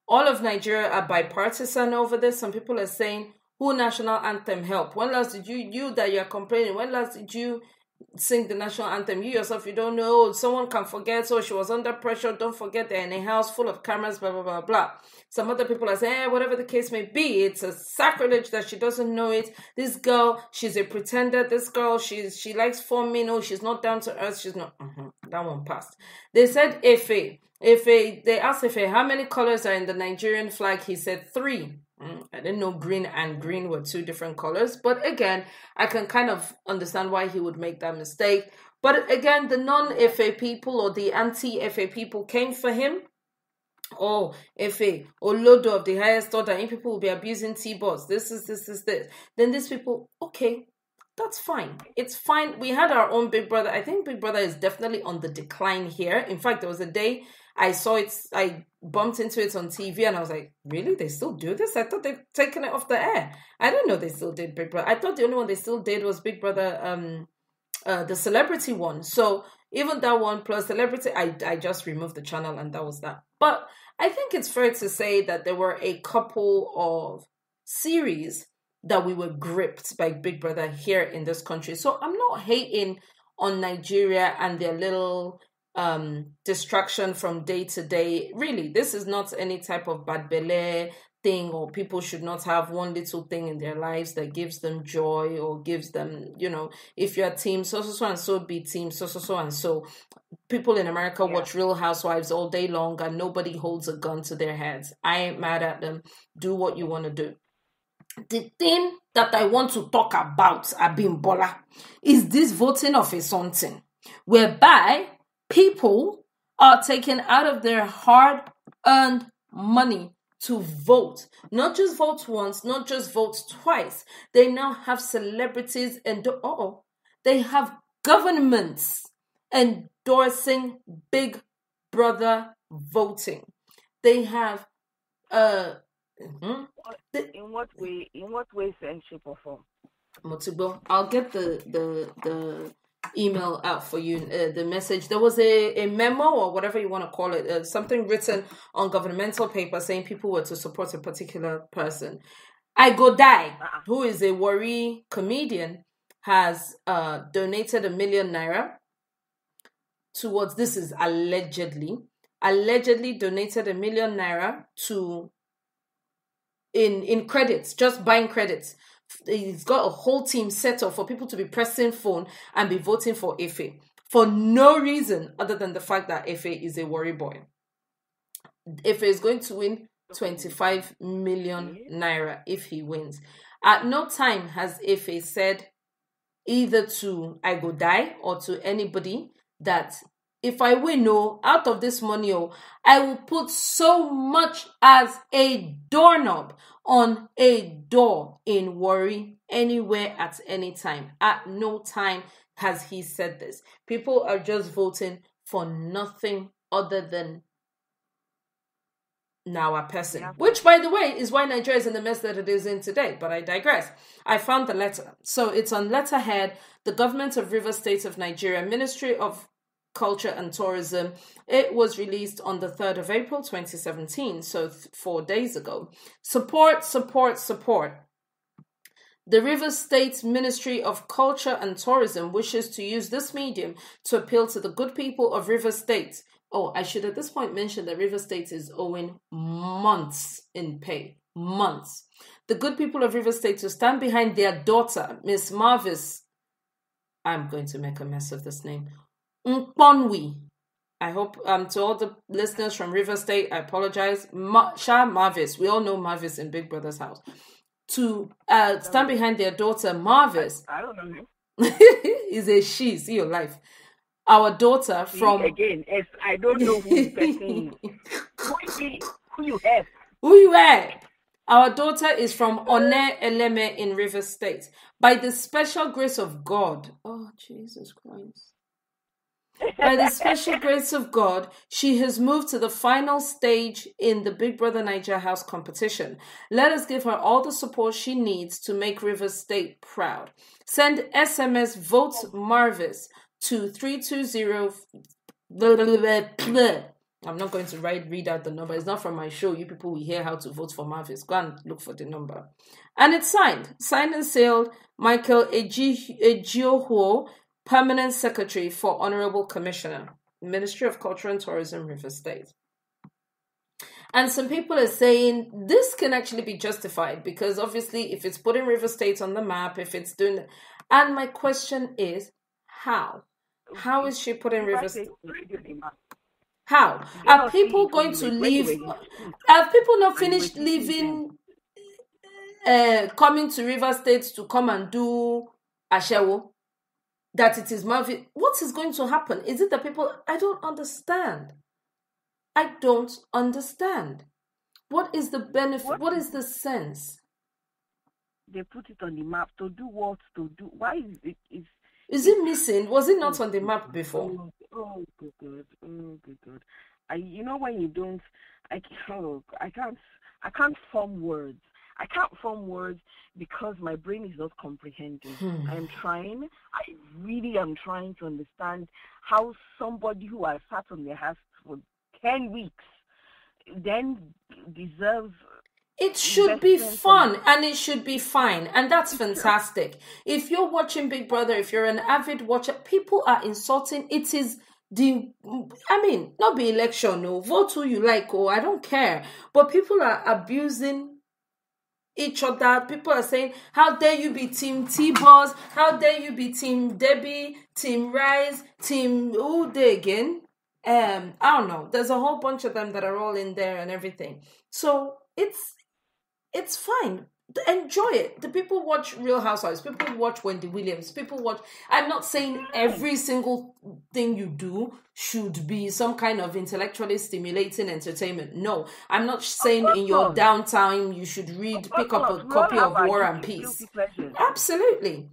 All of Nigeria are bipartisan over this. Some people are saying, who national anthem help? When last did you that you're complaining, when last did you sing the national anthem? You yourself, you don't know. Someone can forget. So she was under pressure. Don't forget, they're in a house full of cameras, blah, blah, blah, blah. Some other people are saying, whatever the case may be, it's a sacrilege that she doesn't know it. This girl, she's a pretender. This girl, she likes forming. No, she's not down to earth. She's not. That one passed. They said Efe. They asked Efe, how many colors are in the Nigerian flag? He said 3. I didn't know green and green were 2 different colors. But again, I can kind of understand why he would make that mistake. But again, the non-FA people or the anti-FA people came for him. FA, Lodo of the highest order, and people will be abusing TBoss. This. Then these people, okay, that's fine. It's fine. We had our own Big Brother. I think Big Brother is definitely on the decline here. In fact, there was a day I saw it, I bumped into it on TV and I was like, really? They still do this? I thought they'd taken it off the air. I didn't know they still did Big Brother. I thought the only one they still did was Big Brother, the celebrity one. So even that one plus celebrity, I just removed the channel and that was that. But I think it's fair to say that there were a couple of series that we were gripped by Big Brother here in this country. So I'm not hating on Nigeria and their little distraction from day to day. Really, this is not any type of bad belle thing, or people should not have one little thing in their lives that gives them joy or gives them, if you're team so and so, be team so and so. People in America watch Real Housewives all day long and nobody holds a gun to their heads. I ain't mad at them. Do what you want to do. The thing that I want to talk about, Abimbola, is this voting of a something whereby people are taken out of their hard-earned money to vote. Not just vote once, not just vote twice. They now have celebrities and they have governments endorsing Big Brother voting. They have in what way sense, shape, or form? Motibo, I'll get the email out for you, the message. There was a memo or whatever you want to call it, something written on governmental paper saying people were to support a particular person. Adeboye, who is a Warri comedian, has donated 1 million naira towards, this is allegedly donated 1 million naira to in credits, just buying credits. He's got a whole team set up for people to be pressing phone and be voting for Efe for no reason other than the fact that Efe is a Warri boy. Efe is going to win 25 million naira if he wins. At no time has Efe said either to Adeboye or to anybody that if I win, out of this money, I will put so much as a doorknob on a door in Warri, anywhere at any time. At no time has he said this. People are just voting for nothing other than now a person. Yeah. Which, by the way, is why Nigeria is in the mess that it is in today. But I digress. I found the letter. So it's on letterhead, the government of Rivers State of Nigeria, Ministry of Culture and Tourism. It was released on the 3rd of April 2017, so 4 days ago. Support. The Rivers State Ministry of Culture and Tourism wishes to use this medium to appeal to the good people of Rivers State. Oh, I should at this point mention that Rivers State is owing months in pay. Months. The good people of Rivers State to stand behind their daughter, Miss Marvis. I'm going to make a mess of this name. Mponwi. I hope to all the listeners from River State, I apologize. Marvis. We all know Marvis in Big Brother's house. To stand behind their daughter, Marvis. I don't know him. Is a she. See your life. Our daughter from... Again, I don't know who the person is. Who you have? Who you have? Our daughter is from One Eleme in River State. By the special grace of God. Oh, Jesus Christ. By the special grace of God, she has moved to the final stage in the Big Brother Naija House competition. Let us give her all the support she needs to make Rivers State proud. Send SMS Vote Marvis to 320... I'm not going to read out the number. It's not from my show. You people will hear how to vote for Marvis. Go and look for the number. And it's signed and sealed, Michael Ejiohuo, Permanent Secretary for Honorable Commissioner, Ministry of Culture and Tourism, River State. And some people are saying this can actually be justified because obviously if it's putting River State on the map, if it's doing... And my question is, how? How is she putting River State? How? Are people going to leave? Have people not finished leaving, coming to River State to come and do Ashewo? That it is Marvis. What is going to happen? Is it that people... I don't understand. What is the benefit? What is the sense? They put it on the map to do what? To do... Why is it... Is it missing? Was it not on the map before? Oh, good. You know when you don't... I can't form words. I can't form words because my brain is not comprehending. I really am trying to understand how somebody who has sat on their ass for 10 weeks then deserves... It should be fun and it should be fine. And that's fantastic. If you're watching Big Brother, if you're an avid watcher, people are insulting. It is not the election, no. Vote who you like, I don't care. But people are abusing each other. People are saying, how dare you be team TBoss? How dare you be team Debie, team Rise, team who they again? I don't know. There's a whole bunch of them that are all in there and everything. So it's fine. enjoy it. The people watch Real Housewives. People watch Wendy Williams. People watch. I'm not saying every single thing you do should be some kind of intellectually stimulating entertainment. No, I'm not saying in your downtime you should pick up a copy of War and Peace. Absolutely,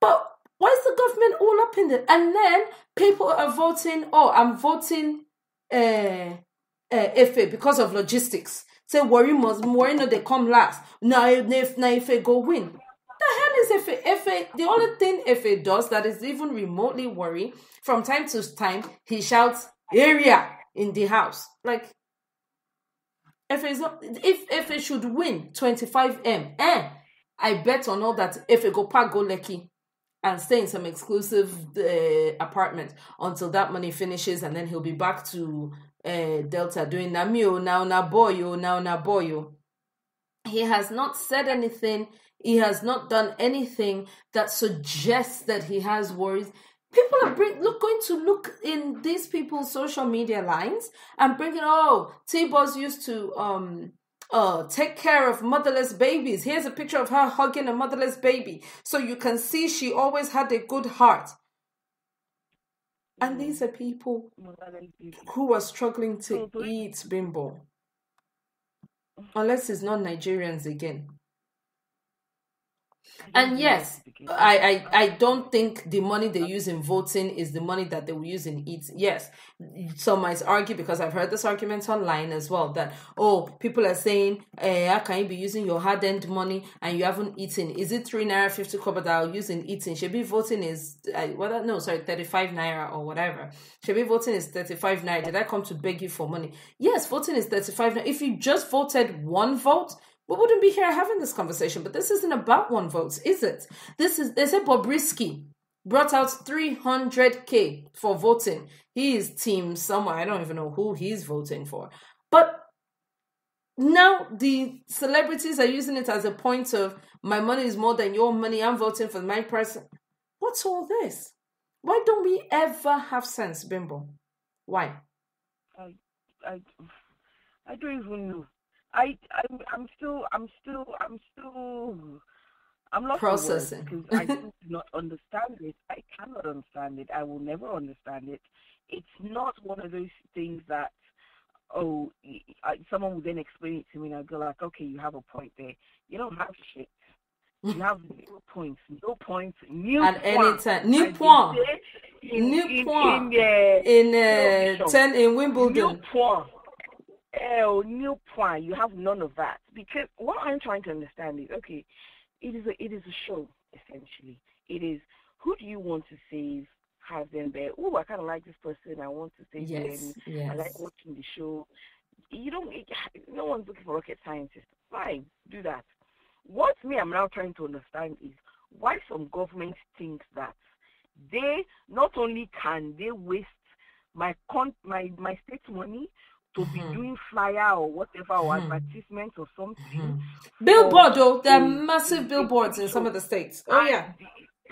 but why is the government all up in it? And then people are voting. Oh, I'm voting Efe because of logistics. Say worry no they come last. Now if Efe go win. The hell is Efe? Efe, the only thing Efe does that is even remotely worry, from time to time, he shouts area in the house. Like Efe is not, if Efe should win 25M, I bet on all that Efe go park go Lekki and stay in some exclusive apartment until that money finishes, and then he'll be back to Delta doing Namio now na boyo. He has not said anything. He has not done anything that suggests that he has worries. People are going to look in these people's social media lines and bringing, TBoss used to take care of motherless babies. Here's a picture of her hugging a motherless baby. So you can see she always had a good heart. And these are people who are struggling to eat bimbo. Unless it's not Nigerians again. And yes, I don't think the money they use in voting is the money that they will use in eating. Yes, some might argue, because I've heard this argument online as well, that, people are saying, how can you be using your hard-earned money and you haven't eaten? Is it 3 naira 50 kobo that I'll use in eating? Shebi voting is, 35 naira or whatever. Shebi voting is 35 naira. Did I come to beg you for money? Yes, voting is 35 naira. If you just voted one vote, we wouldn't be here having this conversation. But this isn't about one vote, is it? They said Bobrisky brought out 300K for voting. He is team somewhere. I don't even know who he's voting for. But now the celebrities are using it as a point of, my money is more than your money. I'm voting for my person. What's all this? Why don't we ever have sense, Bimbo? Why? I don't even know. I'm not processing because I do not understand it. I cannot understand it. I will never understand it. It's not one of those things that someone will then explain it to me and I'll go like, okay, you have a point there. You don't have shit. You have 0 points, no points, new at any time, new point, in 10 in Wimbledon. New point. You have none of that, because what I'm trying to understand is, okay, it is a show essentially. It is, who do you want to save? Have them there. Oh, I kind of like this person. I want to save them. Yes. I like watching the show. No one's looking for rocket scientists. Fine, do that. What I'm now trying to understand is why some governments think that they not only can they waste my state money to be doing flyer or whatever or advertisements or something. Billboard, though, there are massive billboards in some of the states. Oh yeah.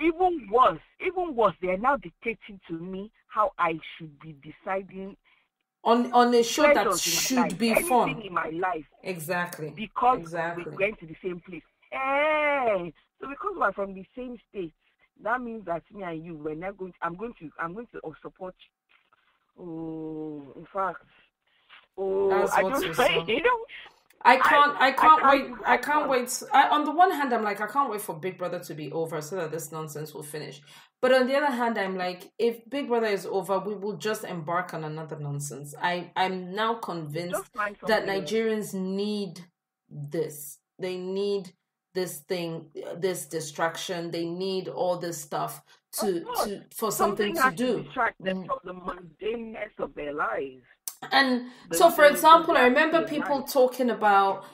Even worse, they are now dictating to me how I should be deciding on a show that should be fun. Anything in my life. Exactly. Because we're going to the same place. So because we're from the same state, that means that me and you, we're not going to, I'm going to support you. Oh, in fact. That's I what don't you say, saw. I can't wait. On the one hand, I'm like, I can't wait for Big Brother to be over so that this nonsense will finish. But on the other hand, I'm like, if Big Brother is over, we will just embark on another nonsense. I'm now convinced that Nigerians need this. They need this thing, this distraction. They need all this stuff for something to do. Distract them from the mundaneness of their lives. And so, for example, I remember people talking about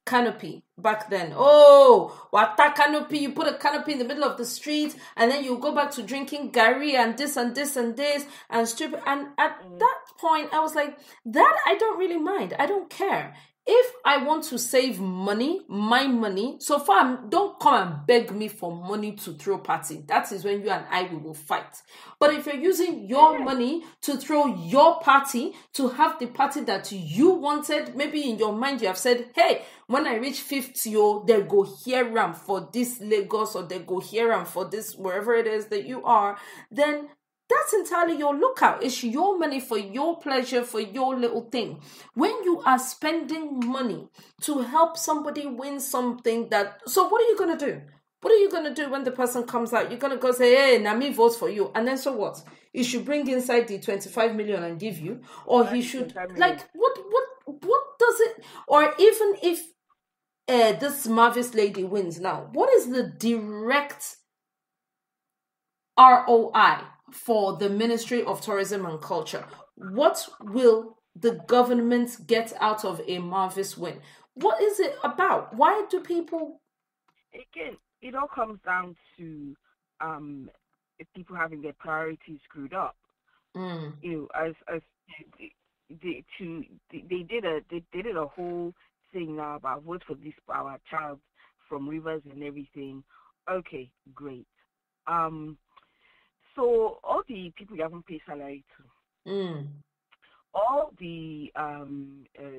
canopy back then. Oh, what that canopy? You put a canopy in the middle of the street, and then you go back to drinking gari and this and this and this and stupid. And at that point, I was like, that I don't really mind. I don't care. If I want to save money, my money, so far, don't come and beg me for money to throw party. That is when you and I will fight. But if you're using your money to throw your party, to have the party that you wanted, maybe in your mind you have said, hey, when I reach 50, they'll go here for this Lagos, or they'll go here for this, wherever it is that you are, then that's entirely your lookout. It's your money for your pleasure, for your little thing. When you are spending money to help somebody win something so what are you going to do? What are you going to do when the person comes out? You're going to go say, hey, Nami votes for you. And then so what? He should bring inside the 25 million and give you. Or he should, like, what does it, or even if this Marvis lady wins now, what is the direct ROI for the Ministry of Tourism and Culture? What will the government get out of a Marvis win? What is it about? Why do people... Again, it all comes down to people having their priorities screwed up. You know, as they did a whole thing now about vote for this our child from Rivers and everything. Okay, great. So all the people you haven't paid salary to, all the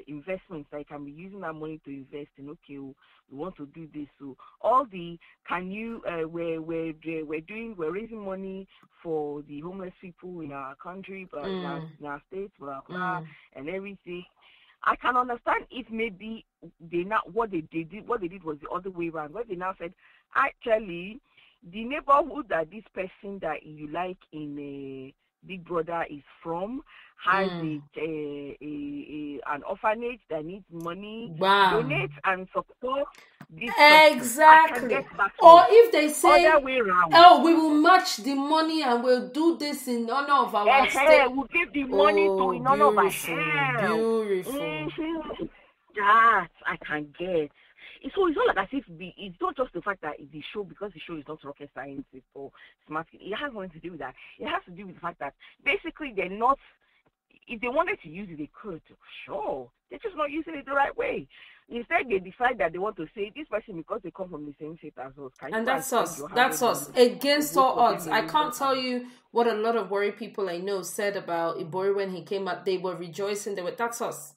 investments that can be using that money to invest in. Okay, we want to do this. So all the we're raising money for the homeless people in our country, but in our state, blah blah, and everything. I can understand if maybe what they did was the other way around, where they now said, actually, the neighborhood that this person that you like in Big Brother is from has an orphanage that needs money. Donate and support this exactly. Or if they say, other way around, oh, we will match the money and we'll do this in honor of our state. We'll give the money to in honor of our Beautiful. That I can get. So it's not like as if it's not just the fact that the show, because the show is not rocket science or smart. It has nothing to do with that. It has to do with the fact that basically they're not. If they wanted to use it, they could. Sure, they're just not using it the right way. Instead, they decide that they want to say this person because they come from the same state as us. And that's us. That's us. Against all odds. I can't tell you what a lot of worried people I know said about Ibori when he came up. They were rejoicing. That's us.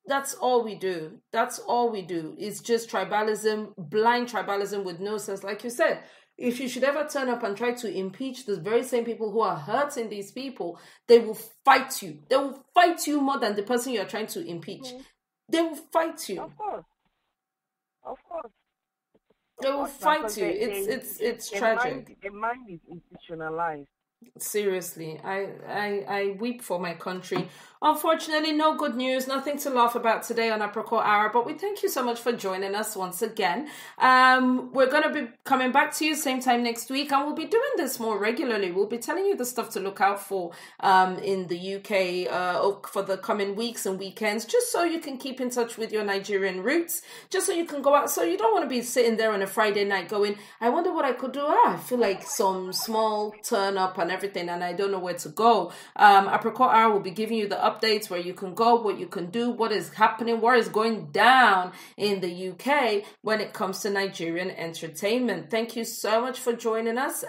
That's all we do. That's all we do. It's just tribalism, blind tribalism with no sense. Like you said, if you should ever turn up and try to impeach the very same people who are hurting these people, they will fight you. They will fight you more than the person you are trying to impeach. They will fight you. Of course. They will fight you. It's tragic. The mind is institutionalized. Seriously, I weep for my country. Unfortunately, no good news, nothing to laugh about today on Apricot Hour, but we thank you so much for joining us once again. We're going to be coming back to you same time next week, and we'll be doing this more regularly. We'll be telling you the stuff to look out for in the UK for the coming weeks and weekends, just so you can keep in touch with your Nigerian roots, just so you can go out. So you don't want to be sitting there on a Friday night going, I wonder what I could do. I feel like some small turn up and everything, and I don't know where to go. Apricot Hour will be giving you the updates where you can go, what you can do, what is happening, what is going down in the UK when it comes to Nigerian entertainment. Thank you so much for joining us.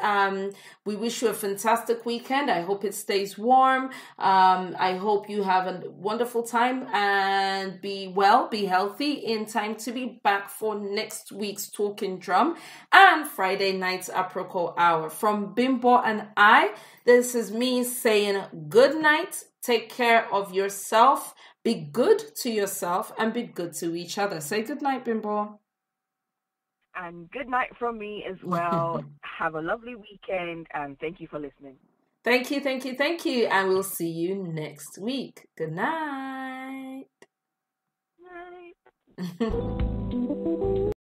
We wish you a fantastic weekend. I hope it stays warm. I hope you have a wonderful time and be well, be healthy in time to be back for next week's Talking Drum and Friday night's Apricot Hour. From Bimbo and I, this is me saying good night. Take care of yourself. Be good to yourself and be good to each other. Say good night, Bimbo. And good night from me as well. Have a lovely weekend and thank you for listening. Thank you. And we'll see you next week. Good night. Night.